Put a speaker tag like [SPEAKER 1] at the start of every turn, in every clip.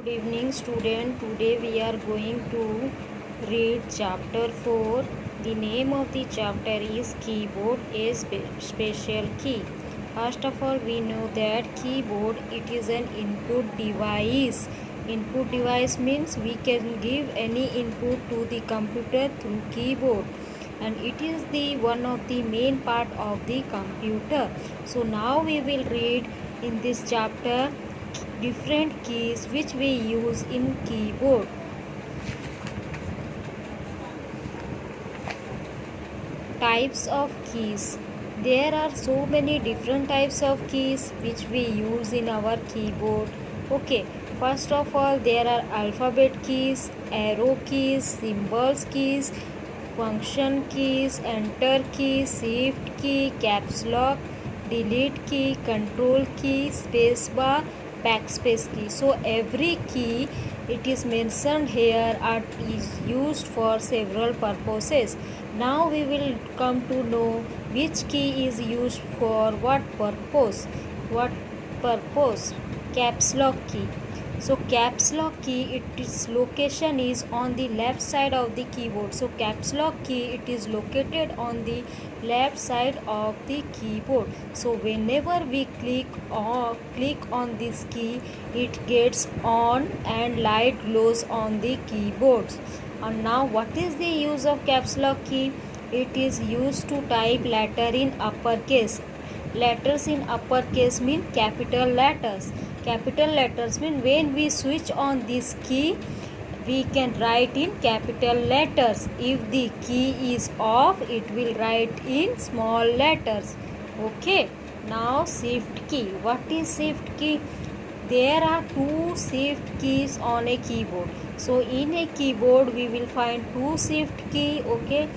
[SPEAKER 1] Evening student, today we are going to read chapter 4. The name of the chapter is keyboard, a special key. First of all, we know that keyboard, it is an input device. Input device means we can give any input to the computer through keyboard, and it is the one of the main part of the computer. So now we will read in this chapter different keys which we use in keyboard. Types of keys. There are so many different types of keys which we use in our keyboard. Okay, first of all, there are alphabet keys, arrow keys, symbols keys, function keys, enter key, shift key, caps lock, delete key, control key, space bar, backspace key. So every key it is mentioned here is used for several purposes. Now we will come to know which key is used for what purpose. Caps lock key. So caps lock key, its location is on the left side of the keyboard. So caps lock key, it is located on the left side of the keyboard. So whenever we click on this key, it gets on and light glows on the keyboards. And now what is the use of caps lock key? It is used to type letter in uppercase. Letters in uppercase mean capital letters. Capital letters mean when we switch on this key, we can write in capital letters. If the key is off, it will write in small letters. Okay. Now shift key. What is shift key? There are two shift keys on a keyboard. So in a keyboard we will find two shift key. Okay.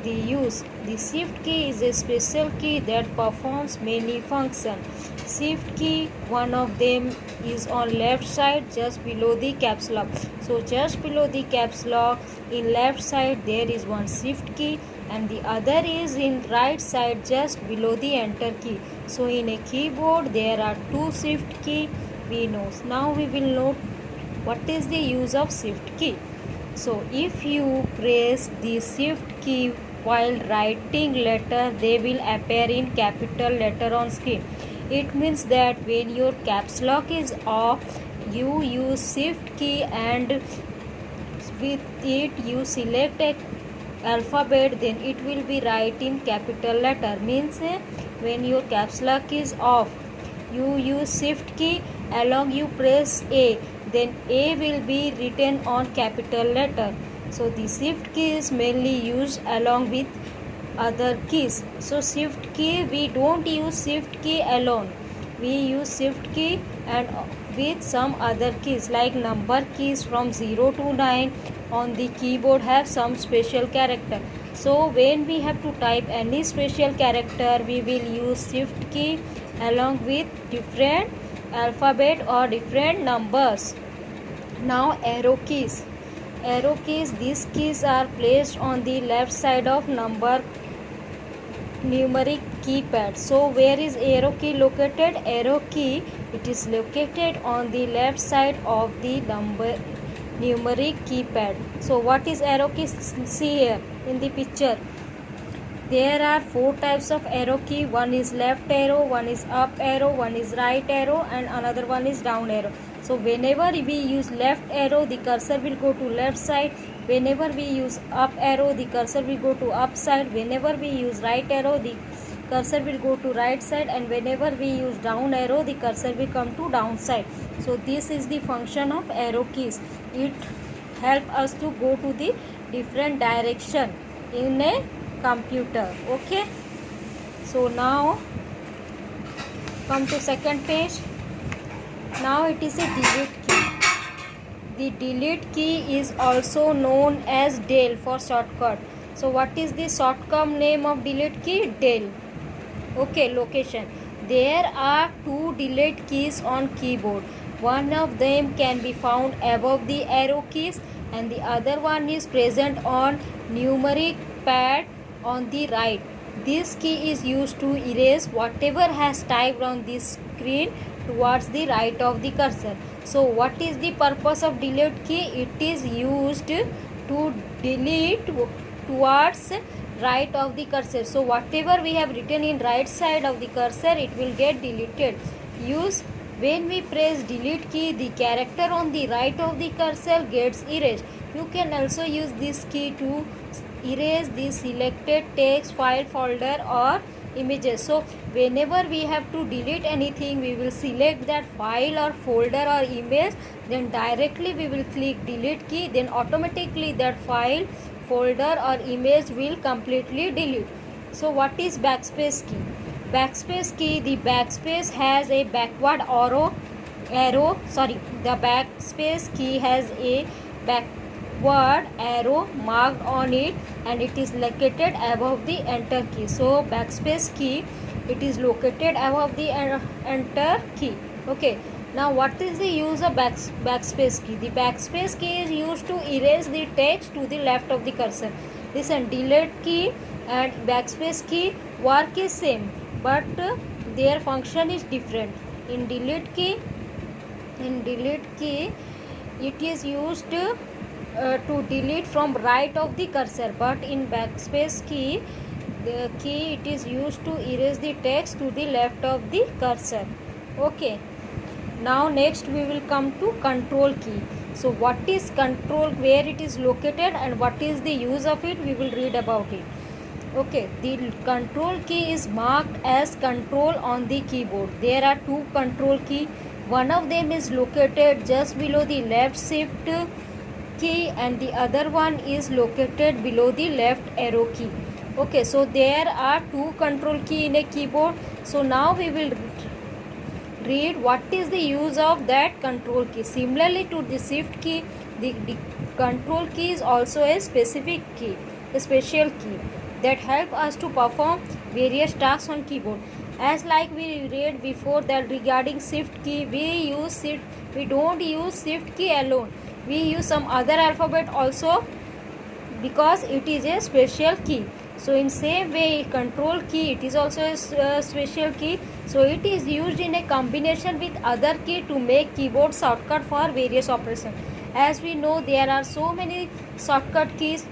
[SPEAKER 1] The shift key is a special key that performs many functions. Shift key, one of them is on left side just below the caps lock. So just below the caps lock in left side there is one shift key, and the other is in right side just below the enter key. So in a keyboard there are two shift key we know. Now we will note what is the use of shift key. So if you press the shift key while writing letter, they will appear in capital letter on screen. It means that when your caps lock is off, you use shift key and with it you select a alphabet, then it will be write in capital letter. Means when your caps lock is off, you use shift key, along you press A, then A will be written on capital letter. So the shift key is mainly used along with other keys. So shift key, we don't use shift key alone. We use shift key and with some other keys like number keys from 0 to 9 on the keyboard have some special character. So when we have to type any special character, we will use shift key along with different alphabet or different numbers. Now arrow keys. Arrow keys, these keys are placed on the left side of numeric keypad. So where is arrow key located? Arrow key, it is located on the left side of the numeric keypad. So what is arrow key? See here in the picture. There are four types of arrow key. One is left arrow, one is up arrow, one is right arrow, and another one is down arrow. So whenever we use left arrow, the cursor will go to left side. Whenever we use up arrow, the cursor will go to up side. Whenever we use right arrow, the cursor will go to right side, and whenever we use down arrow, the cursor will come to down side. So this is the function of arrow keys. It helps us to go to the different direction in a computer. Okay. So now come to second page. Now it is a delete key. The delete key is also known as del for shortcut. So what is the shortcut name of delete key? Del. Okay, location. There are two delete keys on keyboard. One of them can be found above the arrow keys, and the other one is present on numeric pad on the right. This key is used to erase whatever has typed on this screen towards the right of the cursor. So what is the purpose of delete key? It is used to delete towards right of the cursor. So whatever we have written in right side of the cursor, it will get deleted. Use when we press delete key, the character on the right of the cursor gets erased. You can also use this key to erase the selected text, file, folder or images. So whenever we have to delete anything, we will select that file or folder or image, then directly we will click delete key, then automatically that file, folder or image will completely delete. So what is backspace key? Backspace key, the backspace has a backward the backspace key has a backward arrow marked on it and it is located above the enter key. So backspace key, it is located above the enter key. Okay, now what is the use of backspace key? The backspace key is used to erase the text to the left of the cursor. Listen, delete key and backspace key work is same, but their function is different. In delete key it is used to delete from right of the cursor, but in backspace key it is used to erase the text to the left of the cursor. Okay, now next we will come to control key. So what is control, where it is located and what is the use of it, we will read about it. Okay, the control key is marked as control on the keyboard. There are two control key. One of them is located just below the left shift key and the other one is located below the left arrow key. Okay, so there are two control key in a keyboard. So now we will read what is the use of that control key. Similarly to the shift key, the control key is also a specific key, a special key that help us to perform various tasks on keyboard. As like we read before that regarding shift key, we don't use shift key alone. We use some other alphabet also because it is a special key. So in same way, control key, it is also a special key. So it is used in a combination with other key to make keyboard shortcut for various operations. As we know, there are so many shortcut keys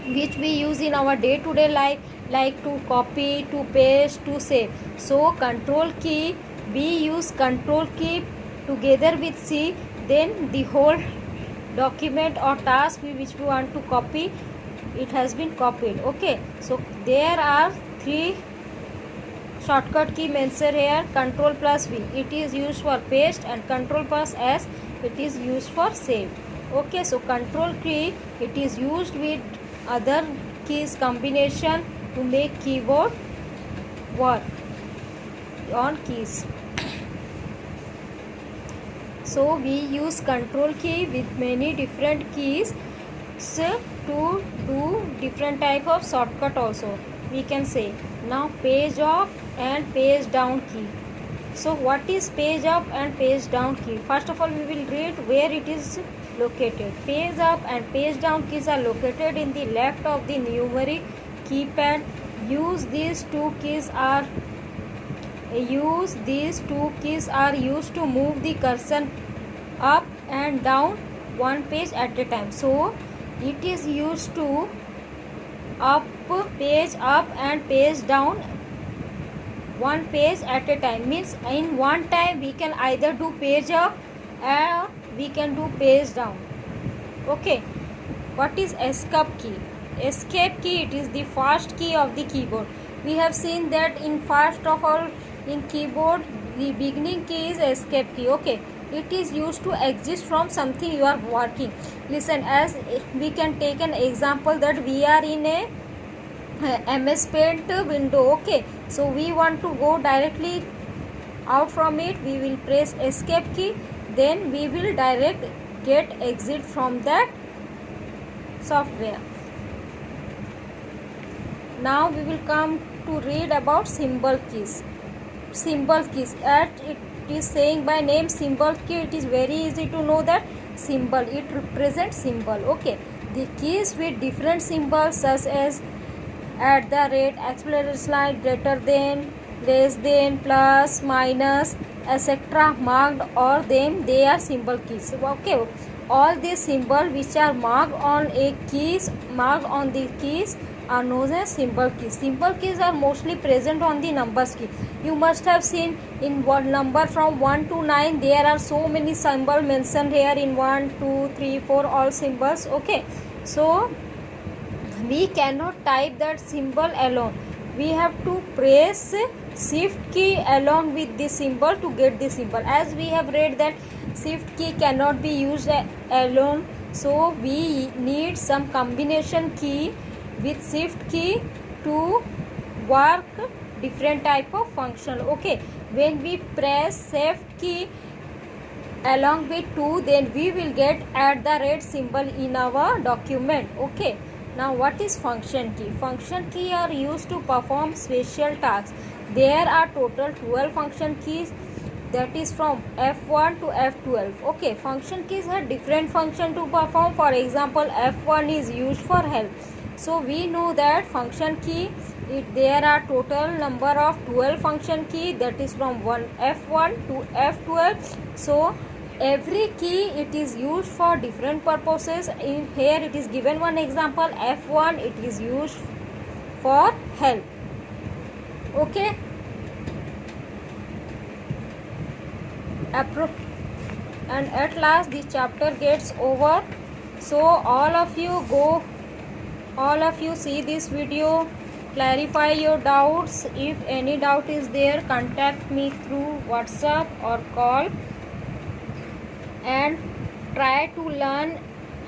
[SPEAKER 1] which we use in our day-to-day life, like to copy, to paste, to save. So control key, we use control key together with C, then the whole document or task which we want to copy, it has been copied. Okay, so there are three shortcut key mentioned here. Control plus V, it is used for paste, and control plus S, it is used for save. Okay, so control key, it is used with other keys combination to make keyboard work on keys. So we use control key with many different keys to do different type of shortcut also, we can say. Now page up and page down key. So what is page up and page down key? First of all, we will read where it is located. Page up and page down keys are located in the left of the numeric keypad. These two keys are used to move the cursor up and down one page at a time. So it is used to page up and page down one page at a time. Means in one time we can either do page up or we can do page down. Okay, what is escape key? Escape key, it is the first key of the keyboard. We have seen that in first of all in keyboard, the beginning key is escape key. Okay, it is used to exit from something you are working. Listen, as we can take an example that we are in a MS Paint window. Okay, so we want to go directly out from it, we will press escape key, then we will direct get exit from that software. Now we will come to read about symbol keys. Symbol keys, as it is saying by name symbol key, it is very easy to know that symbol, it represents symbol. Okay, the keys with different symbols such as @ exclamation sign, greater than, less than, plus, minus, etc. marked or them, they are symbol keys. Okay, all these symbols which are marked on the keys are known as symbol keys. Symbol keys are mostly present on the numbers key. You must have seen in one number from 1 to 9 there are so many symbols mentioned here in 1, 2, 3, 4 all symbols. Okay, so we cannot type that symbol alone. We have to press shift key along with the symbol to get the symbol. As we have read that shift key cannot be used alone, so we need some combination key with shift key to work different type of function. Okay, when we press shift key along with 2, then we will get @ symbol in our document. Okay, now what is function key? Function key are used to perform special tasks. There are total 12 function keys, that is from F1 to F12. Okay, function keys have different function to perform. For example, F1 is used for help. So we know that function key, there are total number of 12 function key, that is from F1 to F12. So every key it is used for different purposes. In here it is given one example, F1 it is used for help. Okay, and at last the chapter gets over. So all of you see this video, clarify your doubts. If any doubt is there, contact me through WhatsApp or call, and try to learn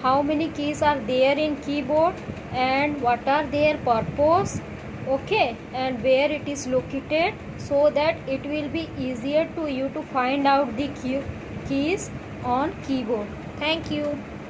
[SPEAKER 1] how many keys are there in keyboard and what are their purpose. Okay, and where it is located, so that it will be easier to you to find out the keys on keyboard. Thank you.